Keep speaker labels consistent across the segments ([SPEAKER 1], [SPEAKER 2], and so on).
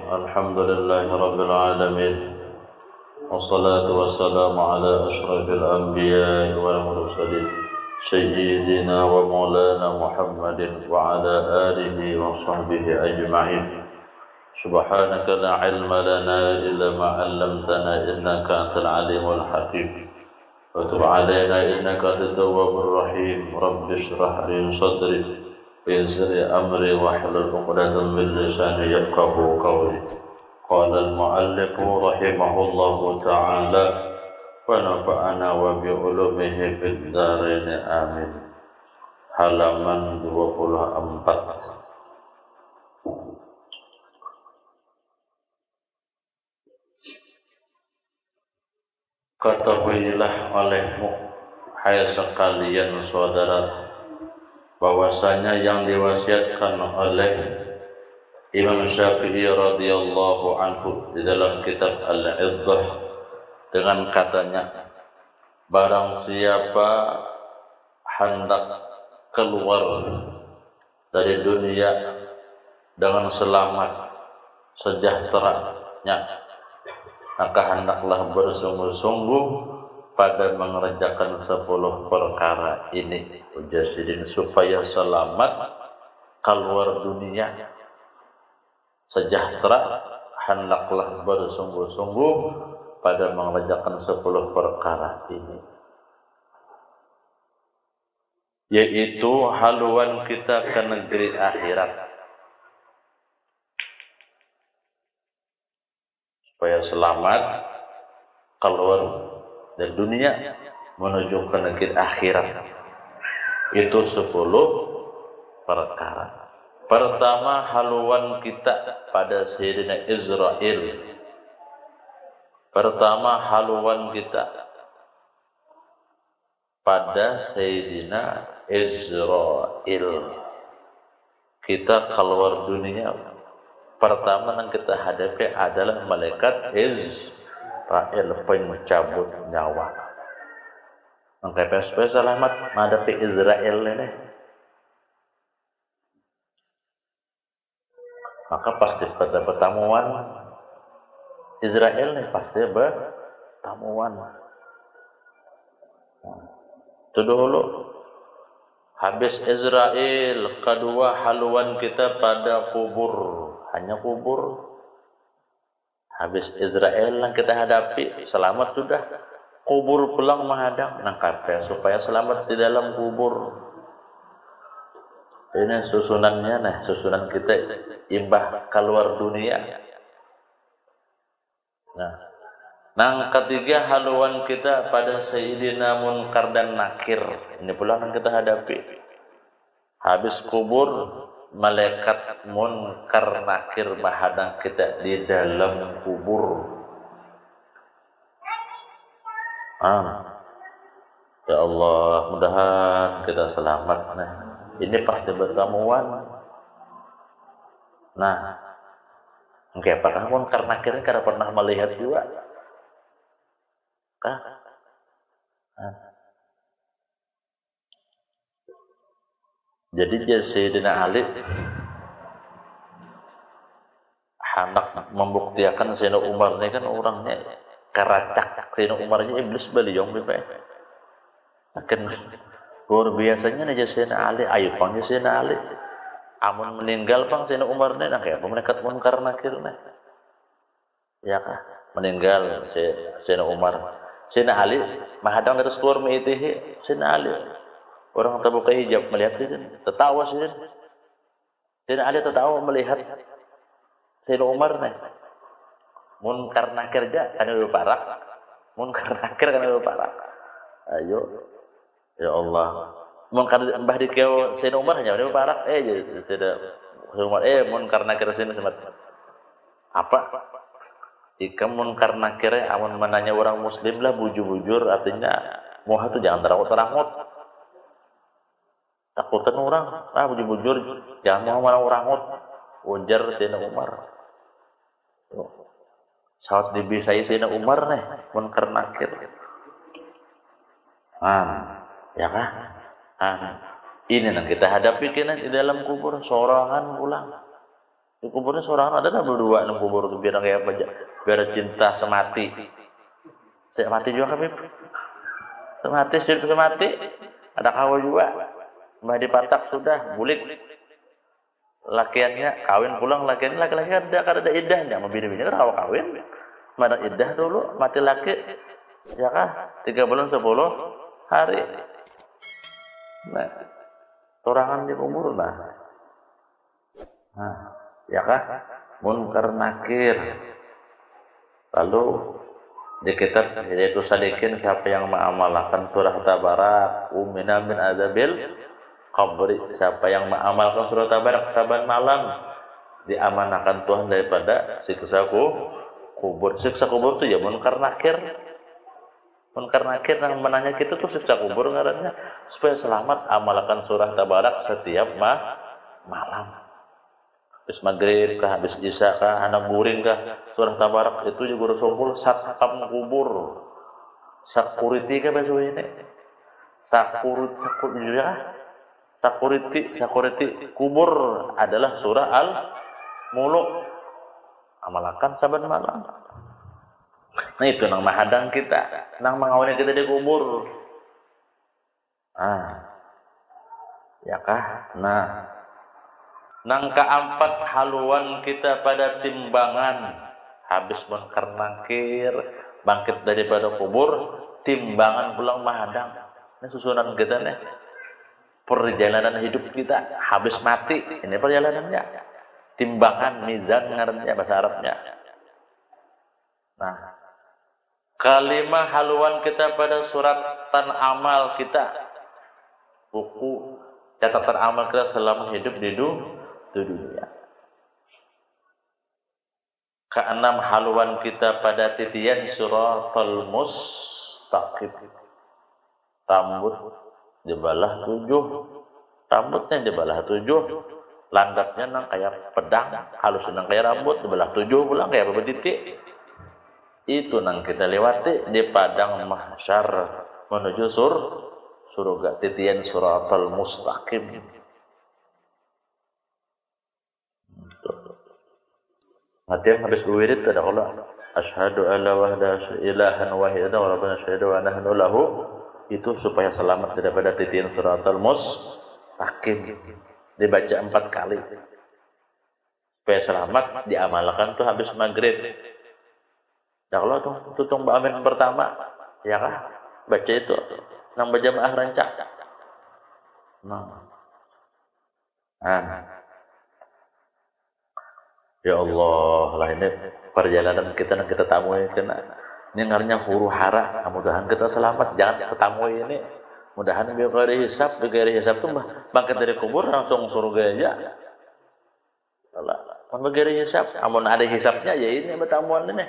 [SPEAKER 1] الحمد لله رب العالمين والصلاة والسلام على أشرف الأنبياء والمرسلين سيدنا ومولانا محمد وعلى آله وصحبه أجمعين سبحانك لا علم لنا إلا ما علمتنا إنك أنت العليم الحكيم وتب علينا إنك أنت التواب الرحيم رب اشرح لي صدري ويسر لي أمري واحلل عقدة من لساني يفقهوا قولي قال المؤلف رحمه الله تعالى ونفعنا وبعلومه في الدارين آمين. Halaman 24. Ketahuilah olehmu, hai sekalian saudara, bahwasanya yang diwasiatkan oleh Imam Syafi'i radhiyallahu anhu di dalam kitab Al-Iddah dengan katanya, barang siapa hendak keluar dari dunia dengan selamat sejahteranya, maka hendaklah bersungguh-sungguh pada mengerjakan 10 perkara ini ujasidin supaya selamat keluar dunia sejahtera. Hendaklah bersungguh-sungguh pada mengerjakan 10 perkara ini, yaitu haluan kita ke negeri akhirat supaya selamat keluar dari dunia menuju ke negeri akhirat. Itu 10 perkara. Pertama, haluan kita pada Sayyidina Israel. Pertama, haluan kita pada Sayyidina Israel. Kita keluar dunia, pertama yang kita hadapi adalah malaikat Israel, pencabut nyawa. Maka PSP selamat menghadapi Israel ini, maka pasti pada pertemuan Israel nih, pasti pertemuan. Itu dulu. Habis Israel, kedua haluan kita pada kubur, hanya kubur. Habis Israel yang kita hadapi, selamat sudah. Kubur pulang menghadang, nangkapnya supaya selamat di dalam kubur. Ini susunannya, nah susunan kita imbah keluar dunia. Nah, yang ketiga haluan kita pada Sayyidina Munkar dan Nakir. Ini pula yang kita hadapi. Habis kubur, malaikat Munkar Nakir menghadang kita di dalam kubur. Ya Allah, mudahan kita selamat. Nah, ini pasti bertemuan. Nah, enggak pernah Munkar Nakir karena pernah melihat juga. Jadi Sayyidina Ali hendak membuktikan Sayyidina Umar ini kan orangnya karacak. Sayyidina Umarnya iblis beliau saking luar biasanya nih Sayyidina Ali. Ayo panggil Sayyidina Ali, amun meninggal pang Sayyidina Umar ini nah kayak malaikat Munkar Nakir nih, ya kah? Meninggal Sayyidina Umar, Sayyidina Ali menghadang terus keluar meitihi Sayyidina Ali. Orang terbuka hijab melihat Sayyidina, tertawa Sayyidina Ali tertawa melihat Sayyidina Umar nih. Munkar Nakir aja kan lebih parah. Munkar Nakir kan lebih parah. Ayo, ya Allah. Munkar mbah dikau Sayyidina Umar hanya lebih parah. Sayyidina Umar Munkar Nakir sini semat. Apa? Jika Munkar Nakir amun menanya orang muslim lah bujur-bujur, artinya muha tu jangan terangut-terangut. Takutan orang, bujur-bujur, jangan mau orang-orangut. Ujar Sayyidina Umar. Saat dibisai Sayyidina Umar nih, Munkar Nakir. Ya kah? Ini yang kita hadapi kena di dalam kubur, sorangan pulang. Di kuburnya seorang ada berdua enam kubur tuh biar kayak apa aja. Biar cinta semati. Saya mati juga Habib. Semati sih semati. Ada kawin juga. Mbah dipatak sudah bulik. Lakiannya kawin pulang lakiannya laki-laki ada iddahnya sama bini-bini rawa kawin. Mana iddah dulu mati laki ya kah 3 bulan 10 hari. Nah, sorangan di kubur nah. Nah, ya kah? Munkar nakir. Lalu di kitab yaitu sadikin siapa yang mengamalkan surah Tabarak umina min adzabil qabri, siapa yang mengamalkan surah Tabarak saban malam diamanahkan Tuhan daripada siksa kubur. Siksa kubur itu ya munkar nakir. Munkar nakir yang menanya kita tuh siksa kubur ngarannya supaya selamat amalkan surah Tabarak setiap malam. Habis maghrib kah, habis isya kah, anak guring kah, surah Tabarak itu juga Rasulullah satpam kubur. Security kah bahasa ini? Security kubur adalah surah Al-Muluk. Amalkan saban malam. Nah itu nang mahadang kita, nang mengawani kita di kubur. Ya kah? Nang keempat haluan kita pada timbangan habis munkar nakir bangkit daripada kubur timbangan pulang mahadang. Ini susunan kita nih perjalanan hidup kita habis mati ini perjalanannya timbangan mizan ngarannya bahasa Arabnya. Nah kalimah haluan kita pada suratan amal kita buku catatan amal kita selama hidup di dunia. Keenam haluan kita pada titian suratul mustaqim. Rambut dibalah 7. Rambutnya dibalah 7. Landapnya nang kayak pedang, halus nang kayak rambut dibalah 7 pulang kayak bebetitik. Itu nang kita lewati di padang mahsyar menuju surga titian suratul mustaqim. Nanti yang habis wirid ada Allah asyhadu alla wahda ilahan wahidan wa rabbana asyhadu wa nahnu lahu itu supaya selamat daripada titian suratul mustaqim dibaca 4 kali supaya selamat diamalkan tuh habis maghrib. Ya Allah tutung amin pertama ya kah baca itu nang berjamaah rancak. Ya Allah lah ini perjalanan kita yang kita tamui kena ini ngarannya huru hara. Mudahan kita selamat jangan ketamui ini. Mudahan biar dari hisab tuh bangkit dari kubur langsung surga aja. Allah, bangkit dari hisab, amun ada hisabnya ya ini bertamuan ini.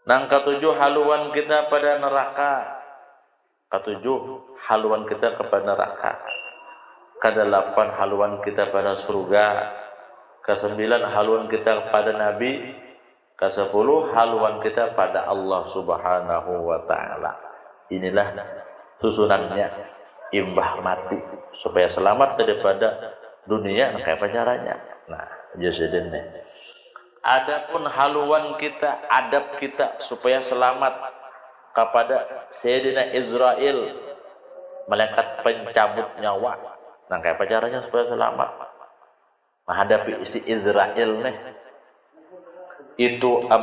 [SPEAKER 1] Nang ketujuh haluan kita pada neraka. Ketujuh haluan kita kepada neraka. Kedelapan haluan kita pada surga. Kesembilan haluan kita kepada Nabi. Kesepuluh haluan kita pada Allah Subhanahu wa ta'ala. Inilah susunannya imbah mati supaya selamat daripada dunia. Nah, kayak caranya. Nah, jasadinnya. Adapun haluan kita, adab kita supaya selamat kepada Sayyidina Israel, malaikat pencabut nyawa. Nah, kayak caranya supaya selamat menghadapi isi Israel nih? Itu 4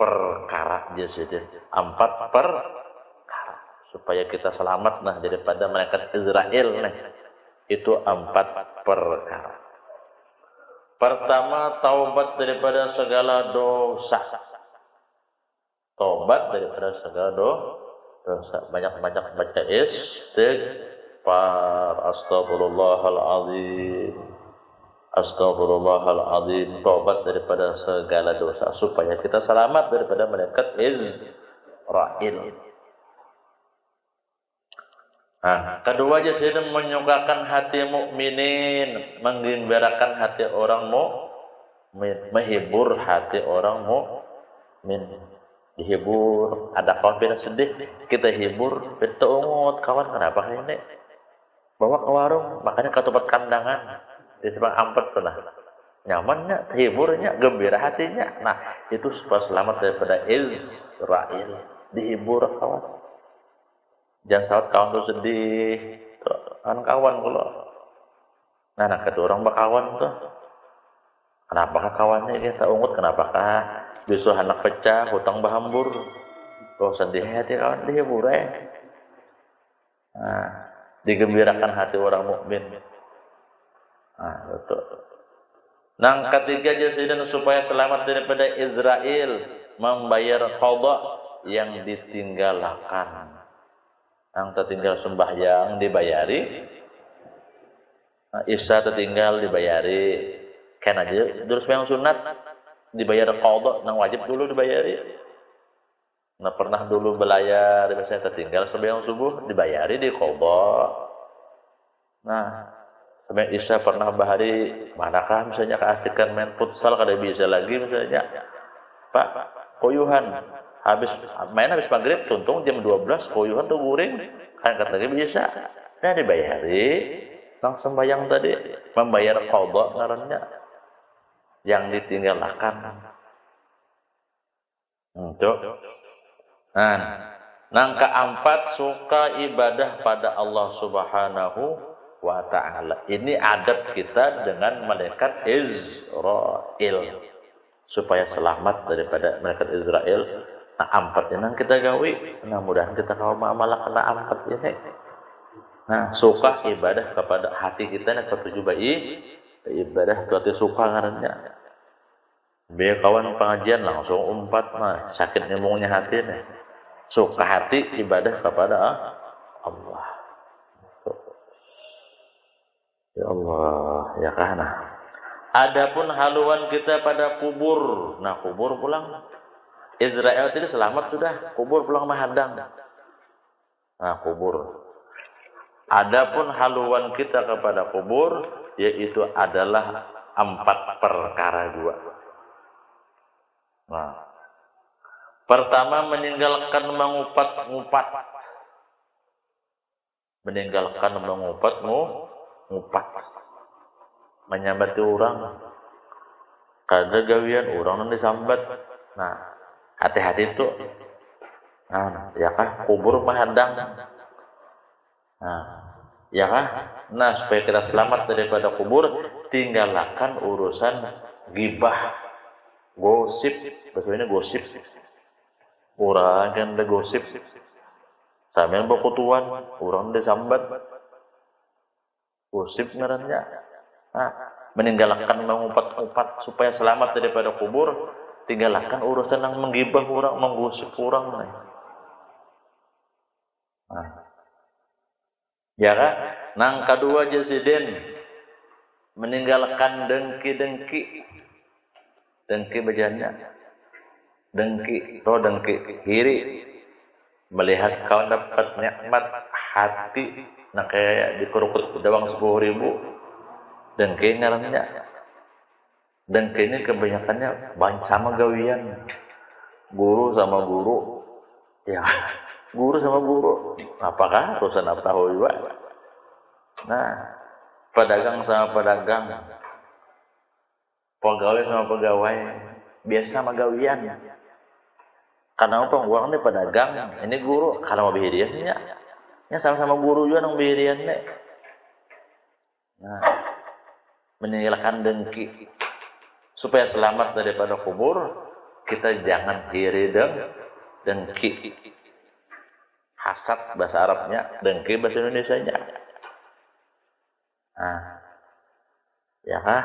[SPEAKER 1] perkara jasadin. 4 perkara supaya kita selamat nah daripada malaikat Israel nih. Itu 4 perkara. Pertama, taubat daripada segala dosa. Taubat daripada segala dosa. Banyak-banyak baca istighfar. Astagfirullahaladzim. Astagfirullahaladzim. Taubat daripada segala dosa supaya kita selamat daripada malaikat Israel. Nah, kedua jadi menyukakan hati mukminin, menggembirakan hati orang mukmin, menghibur hati orang mukmin. Dihibur, ada kawan beda sedih, kita hibur, betul kawan kenapa ini? bawa ke warung, makanya ke tempat kandangan di Sepang Ampet pernah. Nyamannya, hiburnya, gembira hatinya. Nah, itu supaya selamat daripada Israel. Dihibur kawan. Jangan saat kawan tuh sedih, kan kawan kalau. Nah, kedua orang berkawan tuh. Kenapakah kawannya kita ungut? Kenapakah justru anak pecah, hutang bahambur? Tuh sedih hati kawan, dihibur Nah, digembirakan hati orang mukmin. Nah, betul. Yang ketiga jasidan supaya selamat daripada Israel membayar qadha yang ditinggalkan. Yang tertinggal sembahyang dibayari, Isya tertinggal dibayari. Kan aja terus yang sunat dibayar qadha, yang wajib dulu dibayari. Nah pernah dulu belayar biasanya tertinggal sembahyang subuh dibayari di qadha. Nah sampai Isya pernah bahari, manakah misalnya keasikan main futsal kada bisa lagi misalnya. Pak, koyuhan habis maghrib tuntung jam 12 koyuhan tuh guring, kan kata lagi bisa. Nah dibayari nang sembahyang tadi, membayar qadha ngarannya yang ditinggalkan. Untuk nang keempat suka ibadah pada Allah Subhanahu wa ta'ala. Ini adab kita dengan malaikat Israel supaya selamat daripada malaikat Israel. Nah empat ini kita gawi, nah mudahan kita kaum amalah kena empat ini. Nah suka ibadah kepada hati kita yang ketujuh bayi ibadah tuati suka ngarannya. Biar kawan pengajian langsung umpat mah sakit nyemungnya hati nih. Suka hati ibadah kepada Allah. Ya Allah, ya kana. Adapun haluan kita pada kubur. Nah, kubur pulang. Israel tadi selamat sudah, kubur pulang mahadang. Nah, kubur. Adapun haluan kita kepada kubur yaitu adalah 4 perkara 2. Nah, pertama meninggalkan mengupat-ngupat. Meninggalkan mengupat menyambati orang kada gawian orang disambat. Nah hati-hati itu ya kah kubur mahadang. Ya kah supaya kita selamat daripada kubur tinggalkan urusan gibah, gosip. Bahasanya gosip, orang kan ada gosip sambil berkutuan orang disambat. Gosip ngarannya. Nah, meninggalkan mengupat-upat supaya selamat daripada kubur, tinggalkan urusan yang menggibah orang, menggosip orang. Nah. Ya kan? Nang kedua jasiden meninggalkan dengki-dengki. Dengki bejana. Dengki hiri. Melihat kau dapat nikmat hati. Nah kayak dikerukut dawang 10.000 dengki ngarannya. Dengki ini kebanyakannya banyak sama gawian guru sama guru ya. Guru sama guru apakah urusan apa tahu juga. Nah pedagang sama pedagang, pegawai sama pegawai biasa sama gawian. Karena apa uang ini pedagang ini guru kalau mau bihiriannya ya sama-sama guru juga nang bihirian nek. Nah, meninggalkan dengki supaya selamat daripada kubur, kita jangan iri dengki. Hasad bahasa Arabnya, dengki bahasa Indonesianya. Nah, ya kah?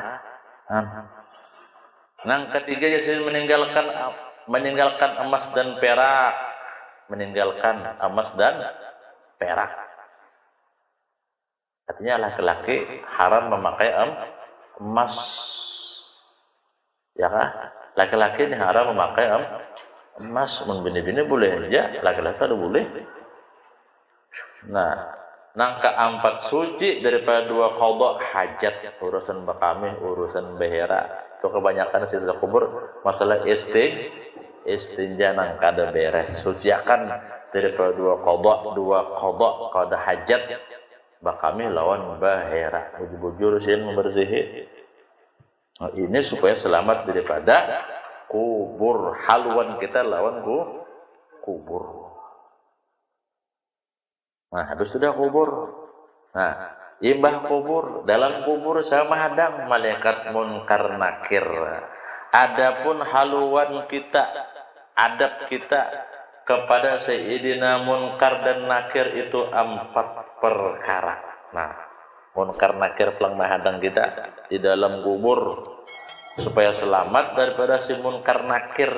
[SPEAKER 1] Nang ketiga jadi meninggalkan emas dan perak, meninggalkan emas dan perak. Artinya laki-laki haram memakai emas. Ya kan? Laki-laki ini haram memakai emas. Bini-bini boleh aja, laki-laki ada boleh. Nah, nang keempat suci daripada 2 qadha hajat, urusan bakami, urusan behera. Itu kebanyakan sisa kubur masalah istinja nang kada beres. Suciakan daripada 2 qadha hajat kami lawan bahera bujur sieun membersihi. Nah, ini supaya selamat daripada kubur, haluan kita lawan kubur. Nah, habis sudah kubur. Nah, imbah kubur, dalam kubur sama hadang malaikat munkar nakir. Adapun haluan kita, adab kita kepada Sayyidina Munkar dan Nakir itu 4 perkara. Nah, Munkar Nakir pelang mahadang kita di dalam kubur supaya selamat daripada si Munkar Nakir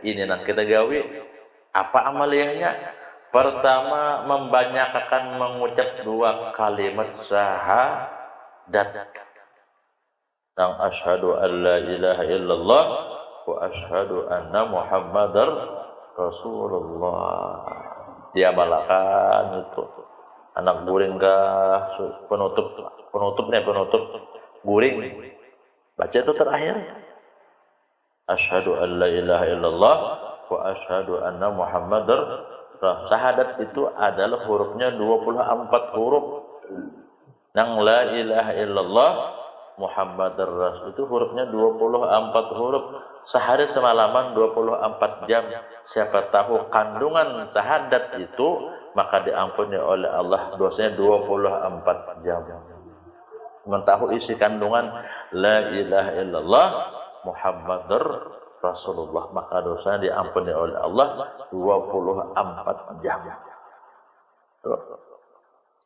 [SPEAKER 1] ini. Nah kita gawe apa amaliyahnya? Pertama, membanyakkan mengucap 2 kalimat syahadat. Yang asyhadu an la ilaha illallah wa asyhadu anna Muhammadar Rasulullah. Diamalkan itu. Anak guring kah penutup guring. Baca itu terakhir. Asyhadu an la ilaha illallah wa asyhadu anna Muhammadar Rasulullah. Syahadat itu adalah hurufnya 24 huruf. Yang la ilaha illallah Muhammadar Rasul itu hurufnya 24 huruf. Sehari semalaman 24 jam. Siapa tahu kandungan syahadat itu, maka diampuni oleh Allah dosanya 24 jam. Mentahu isi kandungan la ilaha illallah Muhammadar Rasulullah, maka dosanya diampuni oleh Allah 24 jam.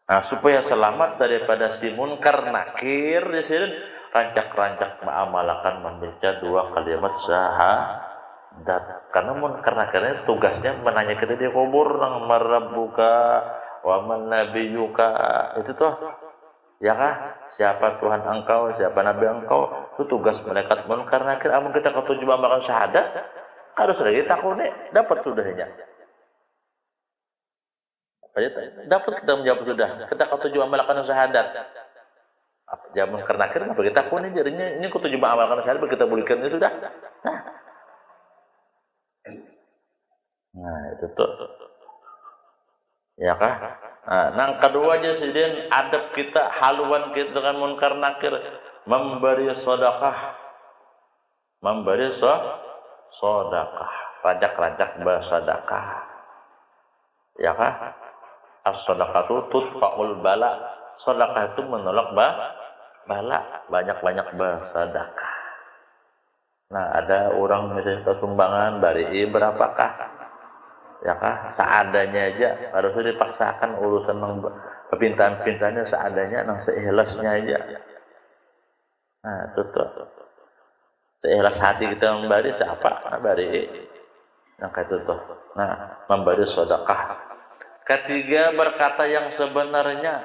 [SPEAKER 1] Nah, supaya selamat daripada si munkar nakir di sini, rancak-rancak mengamalkan membaca 2 kalimat syahadat. Karena munkar nakirnya tugasnya menanya kita di kubur, nang marabbuka wa man nabiyuka, itu tuh. Ya kah? Siapa Tuhan engkau, siapa nabi engkau? Itu tugas malaikat munkar nakir. Amun kita ketujuh mengamalkan syahadat, harus lagi takutnya dapat sudahnya. Dapat kita menjawab sudah. Kita ketujuh amalkan syahadat. Jamun karena akhir apa kita pun jadinya ini ketujuh amalkan syahadat kita bolehkan ini sudah. Nah itu tuh. Ya kah? Nah, yang kedua aja sih adab kita, haluan kita dengan munkar nakir, memberi sedekah. Memberi sedekah. Rajak-rajak bersedekah. Ya kah? As-sadaqatu tudfa'ul bala. Sedekah itu menolak bala. Banyak-banyak bersedekah. Nah, ada orang misalnya sumbangan bari berapakah? Ya kah? Seadanya aja. Harusnya dipaksakan urusan kepintahan-pintahannya seadanya, nang seikhlasnya aja. Nah, itu tuh. Seikhlas hati kita memberi siapa? Nah, bari. Nah, itu tuh. Nah, memberi sedekah. Ketiga, berkata yang sebenarnya.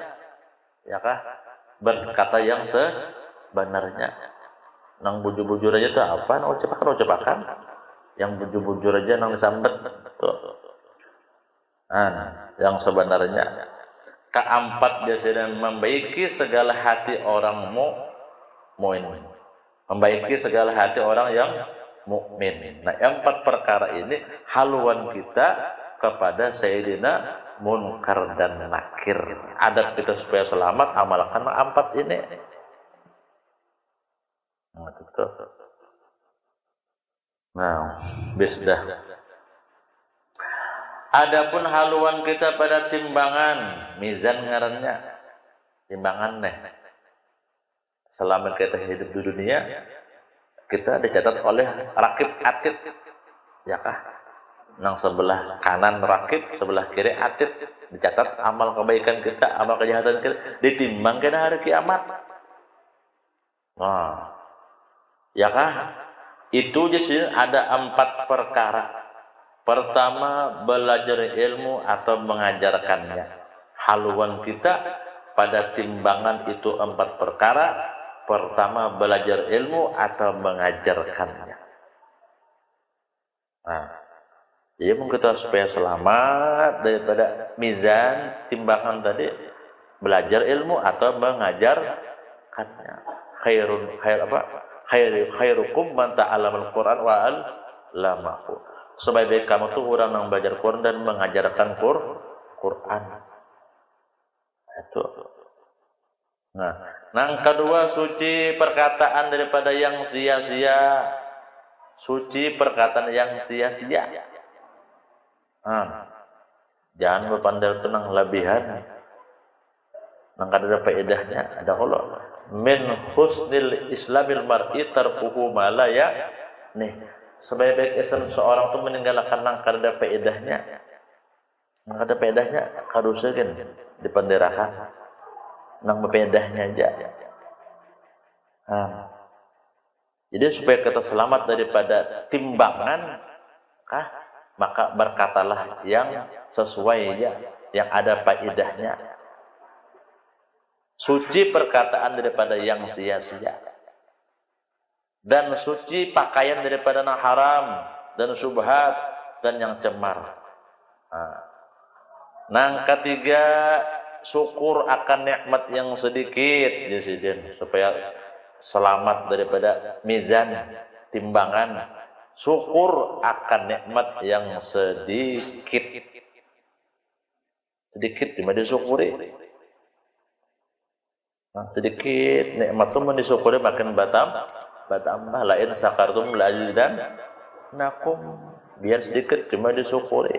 [SPEAKER 1] Ya kah? Berkata yang sebenarnya. Nang bujur-bujur aja itu apa? Nang ucapakan. Yang bujur-bujur aja nang disambet. Tuh. Nah, yang sebenarnya. Keempat, biasanya membaiki segala hati orang mukmin. Membaiki segala hati orang yang mukmin. Nah, 4 perkara ini haluan kita kepada Sayyidina Munkar dan Nakir. Adab kita supaya selamat, amalkan 4 ini. Nah, itu. Nah, bisdah. Adapun haluan kita pada timbangan, mizan ngarannya. Timbangan nih. Selama kita hidup di dunia, kita dicatat oleh rakib atid. Ya kah? Nang sebelah kanan rakib, sebelah kiri atid, dicatat amal kebaikan kita, amal kejahatan kita, ditimbang kena hari kiamat. Nah, ya kah? Itu jadi ada 4 perkara. Pertama, belajar ilmu atau mengajarkannya. Haluan kita pada timbangan itu 4 perkara. Pertama, belajar ilmu atau mengajarkannya. Nah, jadi kita supaya selamat daripada mizan timbangan tadi, belajar ilmu atau mengajarkannya. Khairukum man ta'allamal Qur'an wa 'allamahu. Sebaik-baik kamu tuh orang yang belajar Quran dan mengajarkan Quran. Itu. Nah, yang kedua suci perkataan daripada yang sia-sia. Suci perkataan yang sia-sia. Nah, jangan berpandang tenang lebihan. Nang ada faedahnya, ada kalau min husnil islamil mar'i tarkuhu ma la ya. Nih, sebaik-baik Islam seorang itu meninggalkan nang kada faedahnya. Nang kada faedahnya karuseun dipanderahan. Nang faedahnya aja. Nah, jadi supaya kita selamat daripada timbangan, maka berkatalah yang sesuai ya, yang ada faedahnya. Suci perkataan daripada yang sia-sia. Dan suci pakaian daripada yang haram dan syubhat dan yang cemar. Nah, ketiga, syukur akan nikmat yang sedikit, supaya selamat daripada mizan, timbangan. Syukur akan nikmat yang sedikit. Sedikit dimana disyukuri. Sedikit nikmat itu mendisyukuri makin bertambah. Lain sakartum lazidan nakum, biar sedikit cuma disyukuri,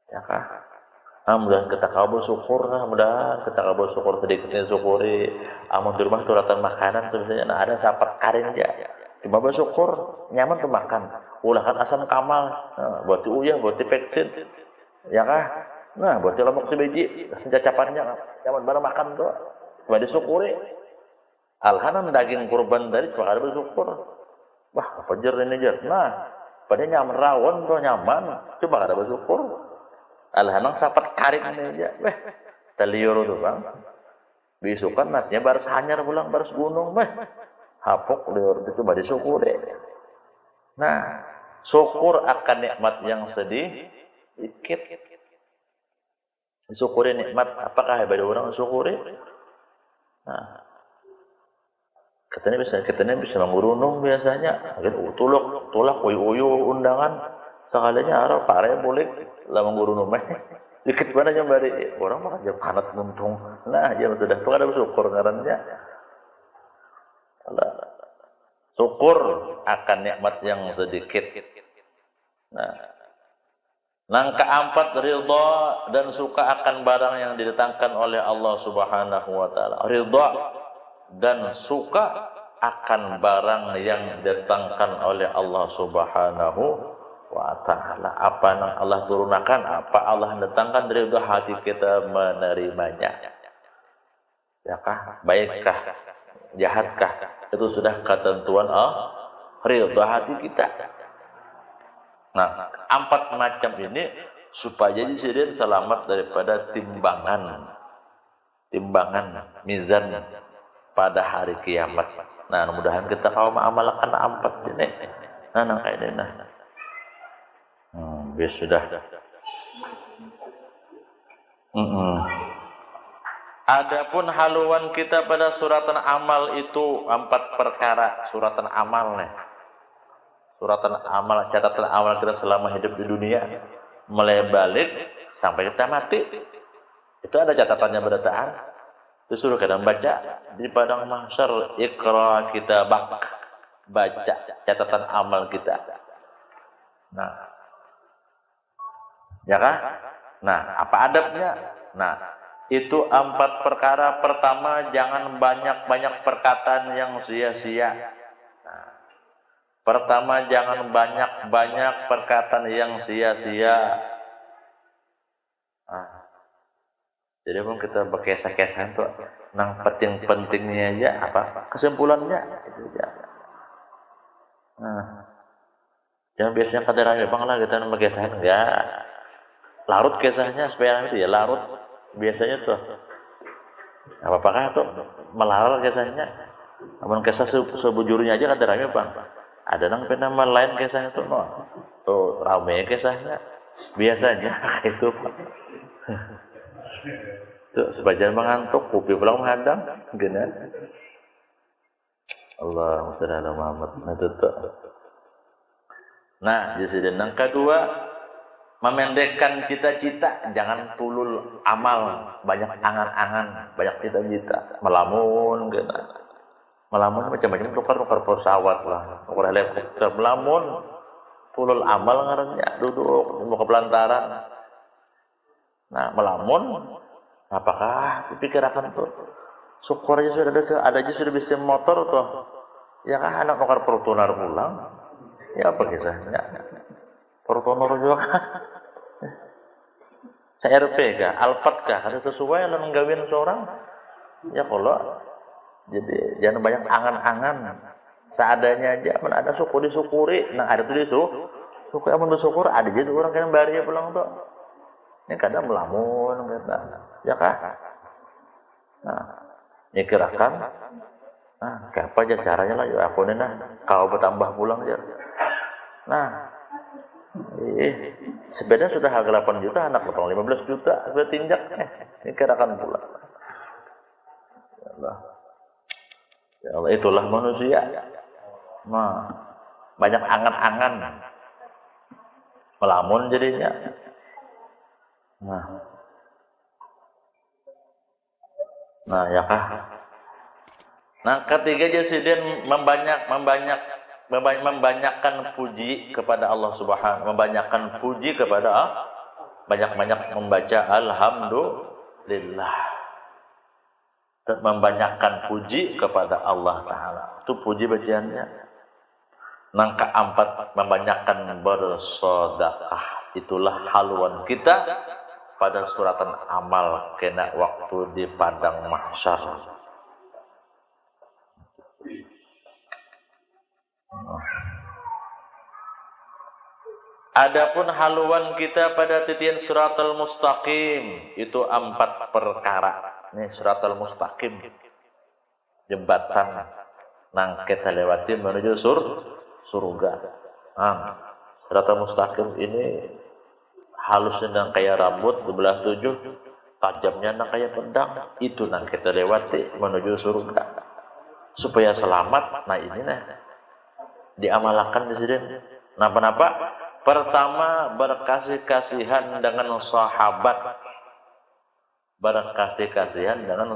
[SPEAKER 1] ya kah? Mudah kita kau bersyukur, mudah kita kau bersyukur sedikitnya syukuri. Amun di rumah turatan makanan tuh misalnya ada sapat karin ya, cuma bersyukur nyaman tuh makan. Ulahkan asam kamal, buat uyah, buat vaksin, ya kah? Nah, buat lombok sebiji, sencacapannya nyaman barang makan tuh. Cuma disyukuri. Alhanan daging kurban dari cuma ada bersyukur. Wah, apa jer ini jer. Nah, padahal nyaman rawon tuh nyaman, cuma ada bersyukur. Alhanan sapat karin ini aja. Weh, taliur tuh bang. Bisukan nasnya baris hanyar pulang baris gunung. Weh, hapok liur itu cuma disyukuri. Nah, syukur akan nikmat yang sedikit. Syukuri nikmat. Apakah ibadah orang syukuri? Nah, katanya bisa mengurunung biasanya. Tulak uyu undangan sekalinya arah pare boleh lah mengurunung meh. Dikit mana yang bari orang mah aja panat muntung. Nah, ya sudah tuh ada bersyukur ngarannya. Syukur akan nikmat yang sedikit. Nah, yang keempat, ridha dan suka akan barang yang didatangkan oleh Allah Subhanahu wa taala. Ridha dan suka akan barang yang didatangkan oleh Allah Subhanahu wa taala. Apa yang Allah turunkan, apa Allah datangkan, ridha hati kita menerimanya. Ya kah? Baikkah? Jahatkah? Itu sudah ketentuan ridha hati kita. Nah, 4 macam ini supaya jadi selamat daripada timbangan mizan pada hari kiamat. Nah, mudah-mudahan kita kau mengamalkan 4 ini. Nah, kayak ini nah. Biar sudah. Adapun haluan kita pada suratan amal itu 4 perkara suratan amal nih. Suratan amal, catatan amal kita selama hidup di dunia mulai balik sampai kita mati. Itu ada catatannya berataan. Disuruh kita baca di padang mahsyar, iqra kitabak, baca catatan amal kita. Nah, ya kan? Nah, apa adabnya? Nah, itu 4 perkara. Pertama, jangan banyak-banyak perkataan yang sia-sia. Pertama, jangan banyak-banyak perkataan yang sia-sia. Jadi pun kita berkesah-kesah tuh, nang penting-pentingnya aja apa kesimpulannya itu aja. Jangan biasanya kaderanya bang lah kita berkesah enggak. Larut kesahnya supaya itu ya larut biasanya tuh. Apakah tuh melarut kesahnya? Namun kesah sebujurnya aja kaderanya bang. Ada nang nama lain kisahnya tuh, tuh rame kisahnya biasanya itu tuh sebagian mengantuk, kopi pulang menghadang, gini. Allahumma shalli ala Muhammad. Nah, di sini yang kedua memendekkan cita-cita, jangan tulul amal, banyak angan-angan, banyak cita-cita, melamun gitu. Melamun macam-macam, tukar pesawat lah, tukar helikopter, melamun, tulul amal ngarannya, duduk mau ke pelantaran. Nah, melamun, apakah dipikirkan tuh? Syukur aja sudah ada aja sudah bisa motor tuh. Ya kan anak tukar Fortuner pulang. Ya apa kisahnya? Fortuner juga kan. CRP kah, Alphard kah, ada sesuai yang menggawin seorang. Ya kalau jadi jangan banyak angan-angan, seadanya aja. Mana ada syukur disyukuri, nah ada tuh syukur amun bersyukur ada jadi orang yang bari pulang tuh. Ini kadang melamun kata, ya kah? Nah, nyikirakan. Nah, apa aja caranya lah, ya aku nih nah, kau bertambah pulang aja. Nah, sepeda sudah harga 8 juta, anak potong 15 juta, sudah tinjak, nyikirakan pula. Ya Allah. Ya Allah, itulah manusia. Nah, banyak angan-angan, melamun jadinya. Nah, ya kah? Nah, ketiga jadi membanyakkan puji kepada Allah Subhanahu, membanyakkan puji kepada Allah, banyak-banyak membaca alhamdulillah. Dan membanyakkan puji kepada Allah Ta'ala. Itu puji bacaannya. Yang keempat, membanyakkan bersedekah. Itulah haluan kita pada suratan amal kena waktu di padang mahsyar. Adapun haluan kita pada titian suratul mustaqim itu 4 perkara. Ini suratul mustaqim, jembatan nang kita lewati menuju surga. Suratul mustaqim ini halusnya nang kayak rambut belah 7, tajamnya nang kayak pedang. Itu nang kita lewati menuju surga supaya selamat. Nah ini nah diamalkan di sini. Napa-napa? Pertama, berkasih-kasihan dengan sahabat. Berkasih-kasihan dengan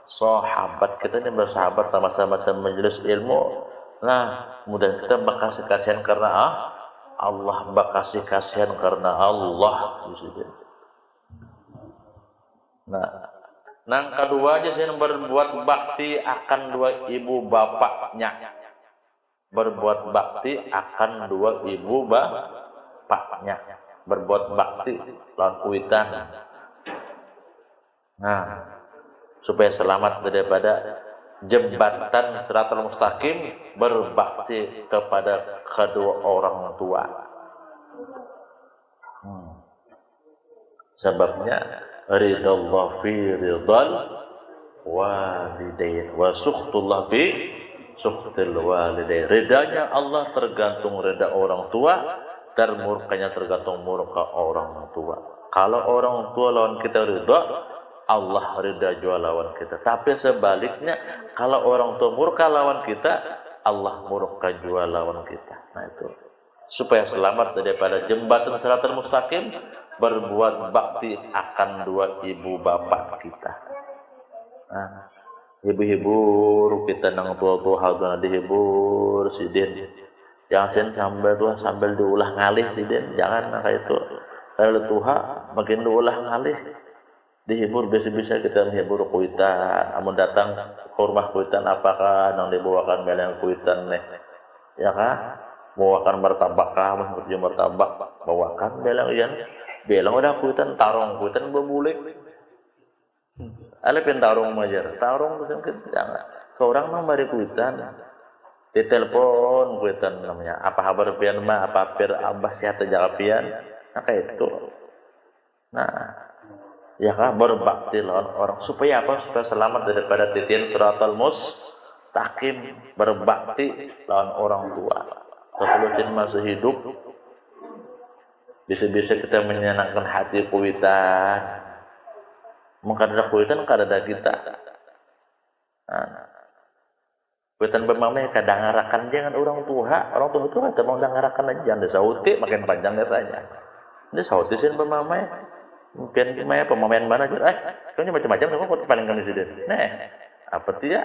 [SPEAKER 1] sahabat. Kita ini bersahabat sama-sama majelis ilmu. Nah, kemudian kita berkasih-kasihan karena Allah, berkasih-kasihan karena Allah. Nah, yang kedua aja saya berbuat bakti akan dua ibu bapaknya. Berbuat bakti akan dua ibu bapaknya. Berbuat bakti lawan kuitan. Nah, supaya selamat daripada jembatan siratal mustaqim, berbakti kepada kedua orang tua. Sebabnya ridallah fi ridal walidain wa sukhtullah fi sukhtil walidain. Ridanya Allah tergantung rida orang tua, dan murkanya tergantung murka orang tua. Kalau orang tua lawan kita ridha, Allah ridha jua lawan kita. Tapi sebaliknya, kalau orang tua murka lawan kita, Allah murka jua lawan kita. Nah itu. Supaya selamat daripada jembatan siratal mustaqim, berbuat bakti akan dua ibu bapak kita. Nah, hibur kita nang tua-tua hal dihibur sidin. Jangan sen sambil diulah ngalih sidin, jangan kayak itu. Kalau tuha makin diulah ngalih. Dihibur bisa-bisa kita menghibur kuitan. Amun datang ke rumah kuitan, apakah nang dibawakan meleng kuitan nih? Ya kan? Bawakan martabak kah? Menuju martabak, bawakan meleng ian. Belang udah kuitan tarung, kuitan bebulik. Alepin tarung majar, tarung kesengkit jangan. Seorang mah bari kuitan. Ditelepon kuitan namanya. Apa kabar pian mah? Apa pir abah sehat jaga pian? Nah kayak itu. Nah, ya kan berbakti lawan orang supaya apa? Supaya selamat daripada titian siratal mustaqim. Berbakti lawan orang tua. Ketelusin masih hidup, bisa-bisa kita menyenangkan hati kuitan. Mungkin ada kuitan, kada ada kita. Kuitan bermamai kadang ngarakan jangan orang tua itu kita mau ngarakan aja jangan disauti makin panjangnya saja. Ini sautisin pemamai. Mungkin maya pemain mana aja. Kayaknya macam-macam kok paling kami sih. Nah, apa dia?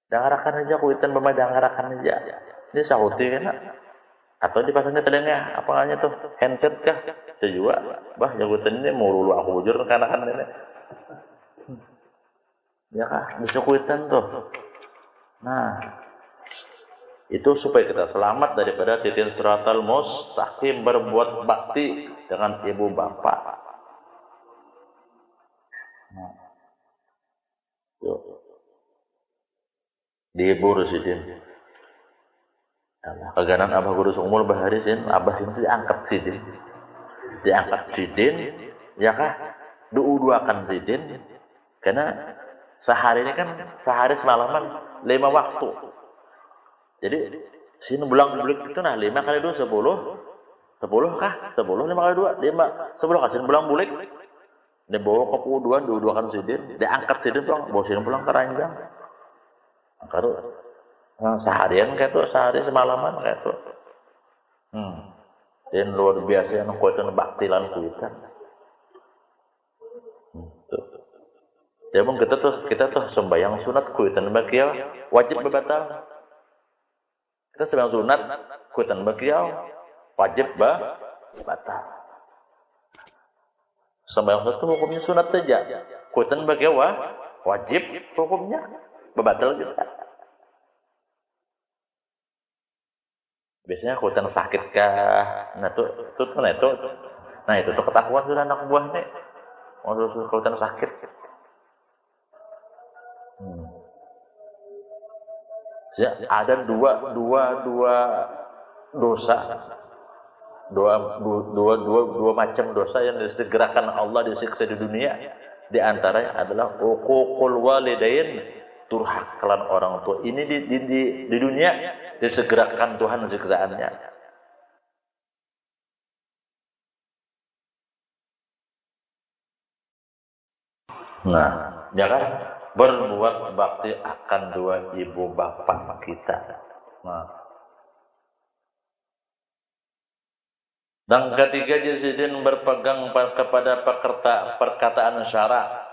[SPEAKER 1] Dangarakan aja kuitan pemain dangarakan aja. Ini sauti kan? Atau dipasangnya telinga, apa namanya tuh? Handset kah? Sejua. Bah, jagutan ini mau lulu aku bujur kan ini. Ya kah? Bisa kuitan tuh. Nah, itu supaya kita selamat daripada titin siratal mustaqim, berbuat bakti dengan ibu bapak. Nah, yuk. Dihibur sidin. Kaganan abah guru sumul bahari sin, abah sin diangkat sidin. Diangkat sidin, ya kah? Duakan sidin. Karena sehari ini kan sehari semalaman 5 waktu. Jadi sini bulan bulik itu nah 5 kali 2 10. 10 kah? 10 5 kali 2 5 10 kasih bulan bulik. Dia bawa ke puduan duakan sidin, dia angkat sidin pulang, bawa sidin pulang ke ranjang. Angkat tuh. Nah, seharian kayak tuh, sehari semalaman kayak tuh. Dan luar biasa yang kuatan baktilan kuitan. Ya bang kita tuh sembahyang sunat kuitan bagiau wajib berbatal. Kita sembahyang sunat kuitan bagiau wajib batal. Sembahyang sunat itu hukumnya sunat saja. Kuitan bagiau wajib hukumnya berbatal juga. Biasanya kuitan sakit kah? Nah itu tuh ketahuan sudah anak buah nih. Mau kuitan sakit. Ya, ada dua dosa, dua macam dosa yang disegerakan Allah disiksa di dunia. Di antaranya adalah uququl walidain, durhakalan orang tua. Ini di dunia disegerakan Tuhan siksaannya. Nah, ya kan? Berbuat bakti akan dua ibu bapak kita. Nah. Dan ketiga jasidin berpegang kepada perkataan syara.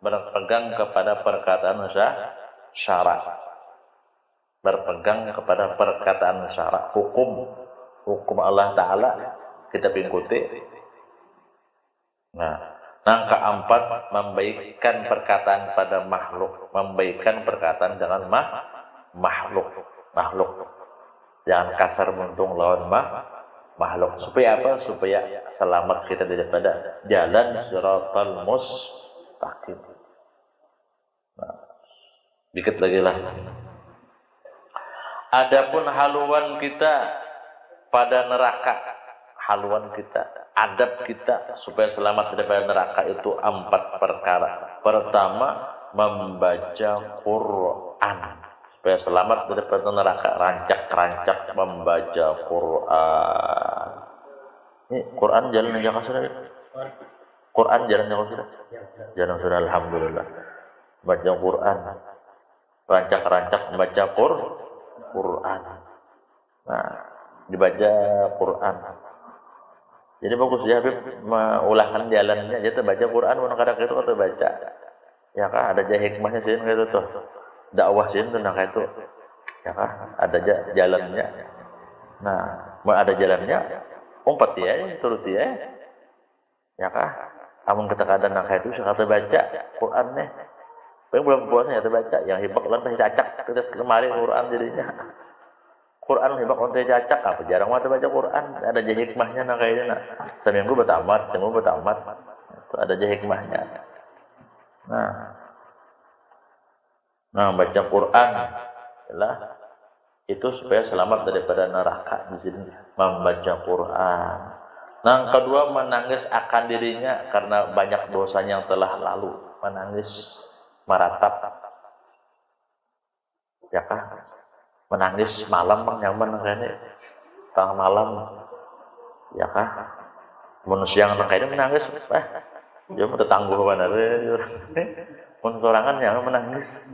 [SPEAKER 1] Berpegang kepada perkataan syara. Berpegang kepada perkataan syara. Hukum Allah Ta'ala kita ikuti. Nah. Yang keempat, membaikkan perkataan pada makhluk. Membaikkan perkataan dengan makhluk. Jangan kasar muntung lawan makhluk. Supaya apa? Supaya selamat kita daripada jalan siratal mustaqim. Nah, dikit lagi lah. Adapun haluan kita pada neraka, haluan kita, adab kita supaya selamat daripada neraka itu 4 perkara. Pertama, membaca Quran supaya selamat daripada neraka. Rancak membaca Quran. Ini Quran jalan aja sudah. Quran jalan aja sudah. Jalan sudah, alhamdulillah. Baca Quran. Rancak membaca Quran. Nah, dibaca Quran. Jadi bagus ya Habib mengulangkan jalannya, jadi baca Quran kadang itu kata baca. Ya kah ada aja hikmahnya sih gitu tuh. Dakwah sih tentang itu. Ya kah ada aja jalannya. Nah, mau ada jalannya, umpat ya, turut ya. Ya kah? Amun kita kadang nak itu suka baca Quran nih. Bulan puasa ya baca, yang hebat lantas cacak kita kemarin Quran jadinya. Quran hebat untuk cacak apa jarang mata baca Quran, ada aja hikmahnya nah kayaknya nah. Seminggu bertamat itu ada aja hikmahnya. Nah baca Quran adalah itu supaya selamat daripada neraka. Di sini membaca Quran. Nah yang kedua, menangis akan dirinya karena banyak dosanya yang telah lalu, menangis meratap, ya kah? Menangis malam bang nyaman kayaknya tengah malam, ya kah? Manusia yang kayaknya menangis, dia mau tangguh benar. Sorangan yang menangis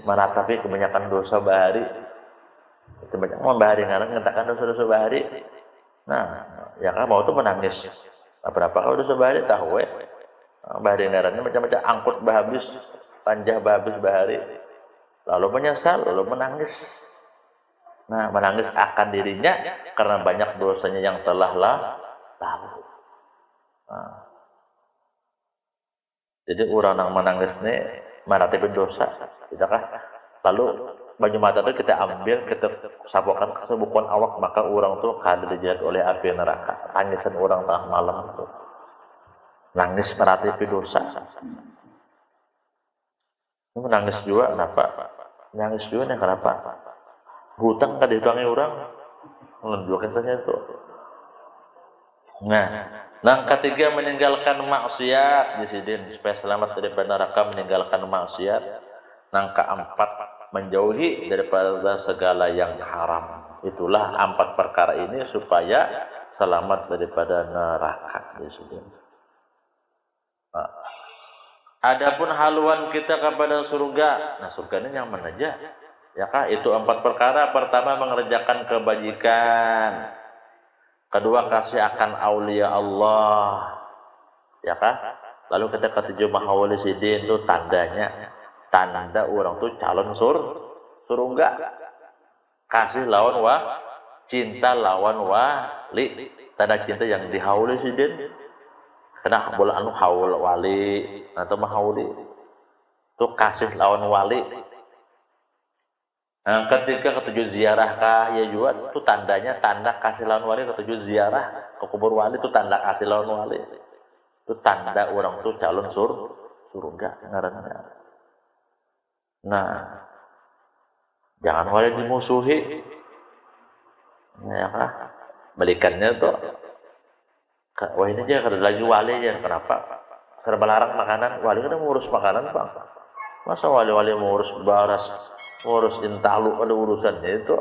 [SPEAKER 1] meratapi kebanyakan dosa bahari. Itu banyak membahari ngarang ngentakan dosa-dosa bahari. Nah, ya kan mau tuh menangis. Berapa kalau dosa bahari tahu bahari ngarannya macam-macam angkut bahabis, panjah bahabis bahari. Lalu menyesal, lalu menangis. Nah, menangis akan dirinya karena banyak dosanya yang telah lalu. Nah, jadi orang yang menangis ini maratib dosa, tidakkah? Lalu baju mata itu kita ambil, kita sapukan kesebukan awak, maka orang tuh kada dijat oleh api neraka. Tangisan orang tengah malam itu, nangis maratib dosa. Ini menangis juga, kenapa? Nangis juga nih kenapa? Hutang kan dihitungi orang, menunjukkan saja itu. Nah, yang ketiga meninggalkan maksiat di sini supaya selamat daripada neraka, meninggalkan maksiat. Yang keempat menjauhi daripada segala yang haram. Itulah 4 perkara ini supaya selamat daripada neraka di sini. Nah, adapun haluan kita kepada surga, nah surga ini yang mana aja? Ya kah? Itu 4 perkara. Pertama mengerjakan kebajikan. Kedua kasih akan aulia Allah. Ya kah? Lalu kita ketujuh mahawali sidin itu tandanya. Tanda orang tuh calon surga. Kasih lawan cinta lawan wali. Tanda cinta yang dihawali sidin. Karena boleh anu haul wali atau mahawali. Itu kasih lawan wali. Nah, ketika ketujuh ziarah kah ya juga itu tandanya tanda kasih lawan wali. Ketujuh ziarah ke kubur wali itu tanda kasih lawan wali. Itu tanda orang tuh calon surga ngarannya. Nah, jangan wali dimusuhi. Ya kah? Balikannya tuh wah ini aja kada lagi wali aja. Kenapa? Serba larang makanan. Wali kan ngurus makanan, Bang. Masa wali-wali mengurus baras, ngurus intalu, ada urusannya itu.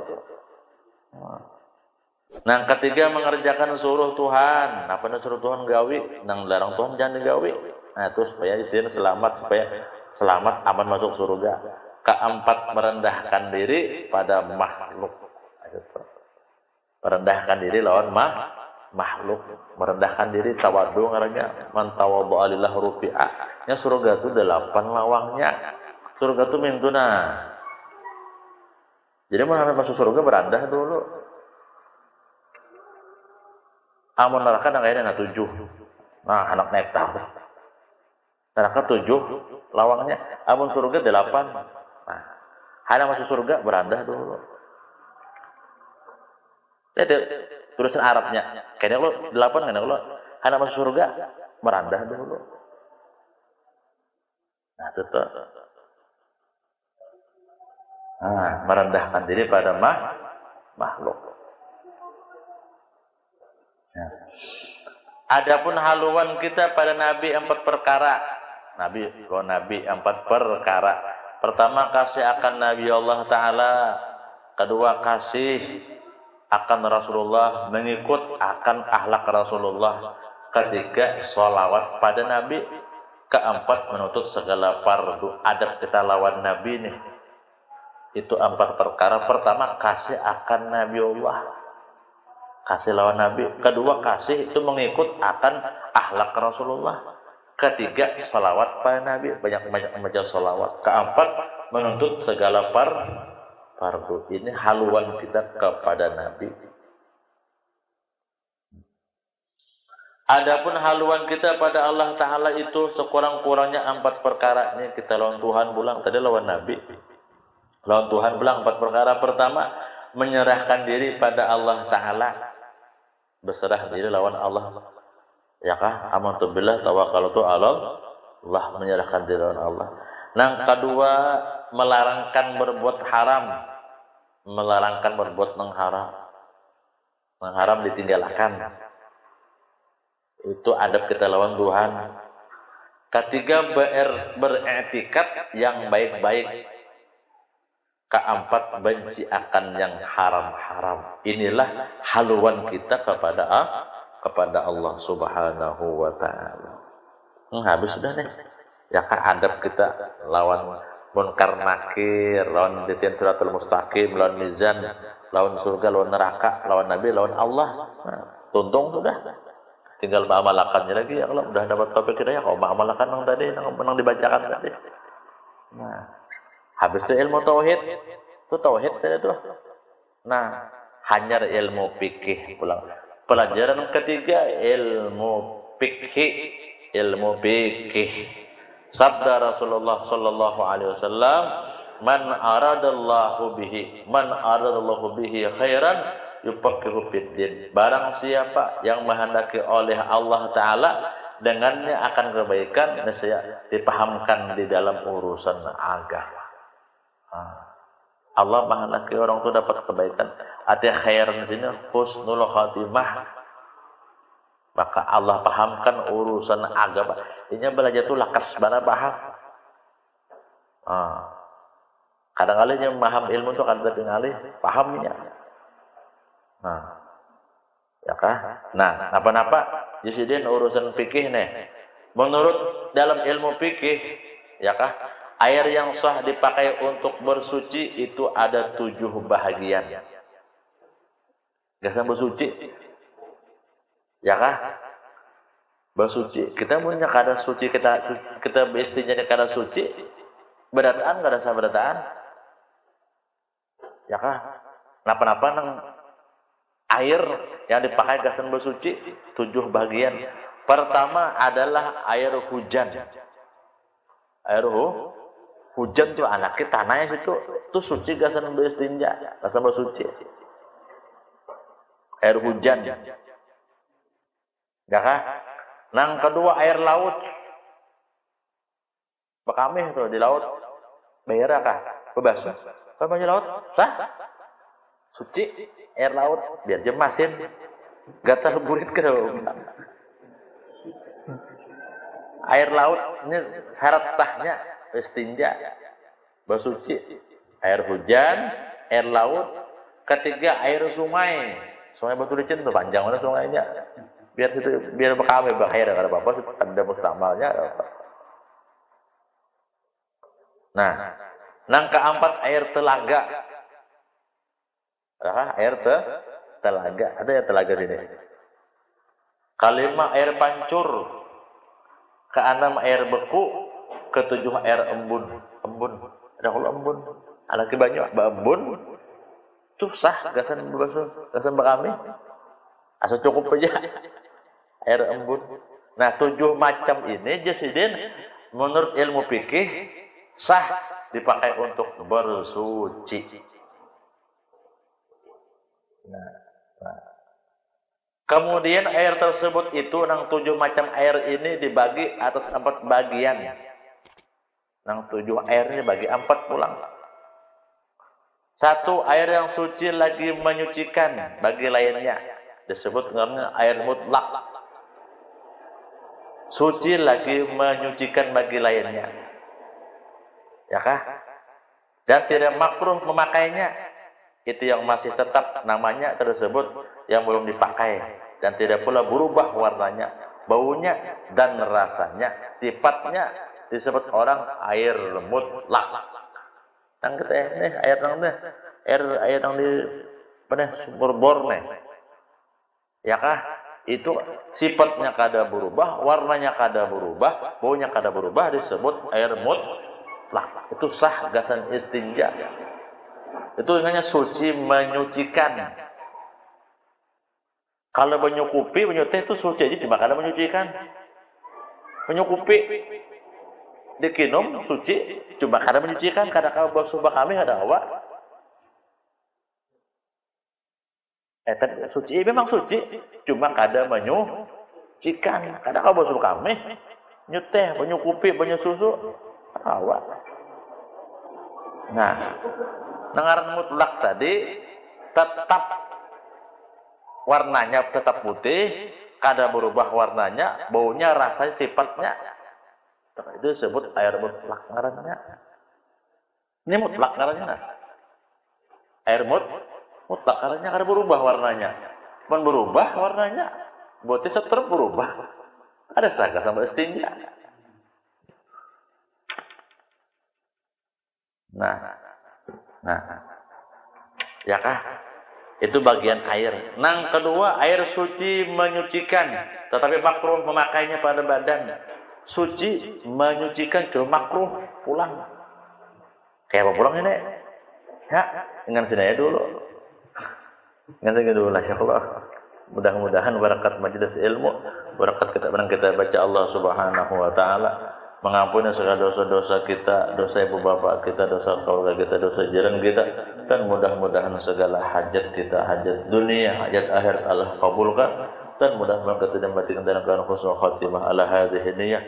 [SPEAKER 1] Nah, ketiga mengerjakan suruh Tuhan. Apa yang suruh Tuhan gawi, nang larang Tuhan jangan digawi. Nah, itu supaya isin selamat, supaya selamat aman masuk surga. Keempat merendahkan diri pada makhluk. Merendahkan diri lawan makhluk, merendahkan diri tawadu ngarannya man tawaddu'a lillah rufi'a. Nya surga itu 8 lawangnya. Surga itu mintuna. Jadi mau masuk surga berendah dulu. Amun neraka nang kayaknya 7. Nah, anak nektar. Neraka 7 lawangnya. Amun surga 8. Nah, hanya masuk surga berendah dulu. Jadi tulisan Arabnya. Kayaknya lo 8 kan lo. Hanya masuk surga berendah dulu. Nah, itu. Nah, merendahkan diri pada makhluk. Ya. Adapun haluan kita pada Nabi 4 perkara. Nabi 4 perkara. Pertama kasih akan Nabi Allah Ta'ala. Kedua kasih akan Rasulullah, mengikut akan akhlak Rasulullah. Ketiga sholawat pada Nabi. Keempat menuntut segala fardu adab kita lawan Nabi nih. Itu 4 perkara. Pertama kasih akan Nabi Allah, kasih lawan Nabi. Kedua kasih itu mengikut akan akhlak Rasulullah. Ketiga sholawat pada Nabi, banyak-banyak membaca sholawat. Keempat menuntut segala fardu. Ini haluan kita kepada Nabi. Adapun haluan kita pada Allah Ta'ala itu sekurang-kurangnya 4 perkara. Ini kita lawan Tuhan pulang. Tadi lawan Nabi. Lawan Tuhan pulang 4 perkara. Pertama, menyerahkan diri pada Allah Ta'ala. Berserah diri lawan Allah. Ya kah? Amantu billah tawakkaltu ala Allah. Menyerahkan diri lawan Allah. Yang kedua, melarangkan berbuat haram. Melarangkan berbuat mengharam. Mengharam ditinggalkan. Itu adab kita lawan Tuhan. Ketiga beretikat yang baik-baik. Keempat benci akan yang haram-haram. Inilah haluan kita kepada Allah Subhanahu wa Ta'ala. Habis sudah nih. Ya kan adab kita lawan munkar nakir, lawan titian suratul mustaqim, lawan mizan, lawan surga, lawan neraka, lawan nabi, lawan Allah. Nah, tuntung sudah. Tinggal mengamalkannya lagi ya. Kalau udah dapat topik hidayah, kau mengamalkan yang tadi, yang dibacakan tadi. Nah, habis itu ilmu tauhid, itu tauhid tadi tuh. Nah, hanya ilmu fikih pulang. Pelajaran ketiga ilmu fikih, ilmu fikih. Sabda Rasulullah sallallahu alaihi wasallam, man aradallahu bihi khairan yufaqihu fiddin. Barang siapa yang menghendaki oleh Allah taala dengannya akan kebaikan, nescaya dipahamkan di dalam urusan agama. Allah menghendaki orang itu dapat kebaikan. Artinya khairan di sini husnul khatimah. Maka Allah pahamkan urusan agama. Ini belajar itu lakas bana paham. Kadang-kadang yang paham ilmu itu kan tertinggalih pahamnya. Nah, ya kah? Nah, apa-apa jadi urusan fikih nih. Menurut dalam ilmu fikih, ya kah? Air yang sah dipakai untuk bersuci itu ada 7 bahagian. Gak sampai bersuci, ya kah? Bersuci. Kita punya kadar suci, kita istinya kadar suci. Berataan gak ada sabarataan, ya kah? Napa-napa nang air yang dipakai gasan bersuci 7 bagian. Pertama adalah air hujan. Air hujan tuh anaknya tanahnya itu suci gasan beristinja, gasan bersuci. Air hujan. Ya kah? Nang kedua air laut. Bekamih tuh di laut. Bayar kah? Bebas. Kalau banyak laut sah. Suci air laut biar jemasin gatal burit ke air laut ini syarat sahnya istinja bersuci. Air hujan, air laut. Ketiga air sungai batu licin tuh panjang mana sungainya biar bekame bahaya ada apa-apa ada mustamalnya. Nah, nang keempat air telaga. Air telaga. Ada ya telaga sini. Kelima air pancur. Keenam air beku. Ketujuh air embun. Ada kalau embun. Ada banyak embun. Tuh sah gasan bekami. Asal cukup aja. Air embun. Nah 7 macam ini jasidin menurut ilmu fikih sah dipakai untuk bersuci. Nah. Kemudian air tersebut itu nang 7 macam air ini dibagi atas 4 bagian. Nang 7 air ini bagi 4 pulang. 1 air yang suci lagi menyucikan bagi lainnya disebut namanya air mutlak. Suci lagi menyucikan bagi lainnya. Ya kah? Dan tidak makruh memakainya. Itu yang masih tetap namanya tersebut yang belum dipakai dan tidak pula berubah warnanya, baunya dan rasanya. Sifatnya disebut orang air mutlak. Nang kita nih air nang di sumur bor nih. Ya kah? Itu sifatnya kada berubah, warnanya kada berubah, baunya kada berubah disebut air mutlak. Itu sah gasan istinja. Itu namanya suci menyucikan. Kalau menyukupi, menyutih itu suci aja cuma kada menyucikan. Menyukupi dikinum suci cuma kada menyucikan, kada kau basuh kami kada awak. Suci memang suci, cuma kada menyucikan. Kada kau basuh kami, nyuteh, menyukupi, menyususu, awak. Nah, nengaran mutlak tadi tetap warnanya tetap putih, kada berubah warnanya, baunya, rasanya, sifatnya. Itu disebut air mutlak ngarannya. Ini mutlak ngarannya. Air mutlak ngarannya kada berubah warnanya. Cuman berubah warnanya, baunya tetap berubah. Ada saga sama istinja. Nah, ya kah? Itu bagian air. Nang kedua, air suci menyucikan, tetapi makruh memakainya pada badan. Suci menyucikan cuma makruh pulang. Kayak apa pulang ini? Ya, dengan sini aja dulu. Dengan sini dulu lah, insyaallah. Mudah-mudahan barakat majelis ilmu, barakat kita baca Allah Subhanahu wa taala, mengampuni segala dosa-dosa kita, dosa ibu bapak kita, dosa keluarga kita, dosa jiran kita, dan mudah-mudahan segala hajat kita, hajat dunia, hajat akhir Allah kabulkan, dan mudah-mudahan kita dapatkan dalam keadaan husnul khatimah ala hadhihi niyyah.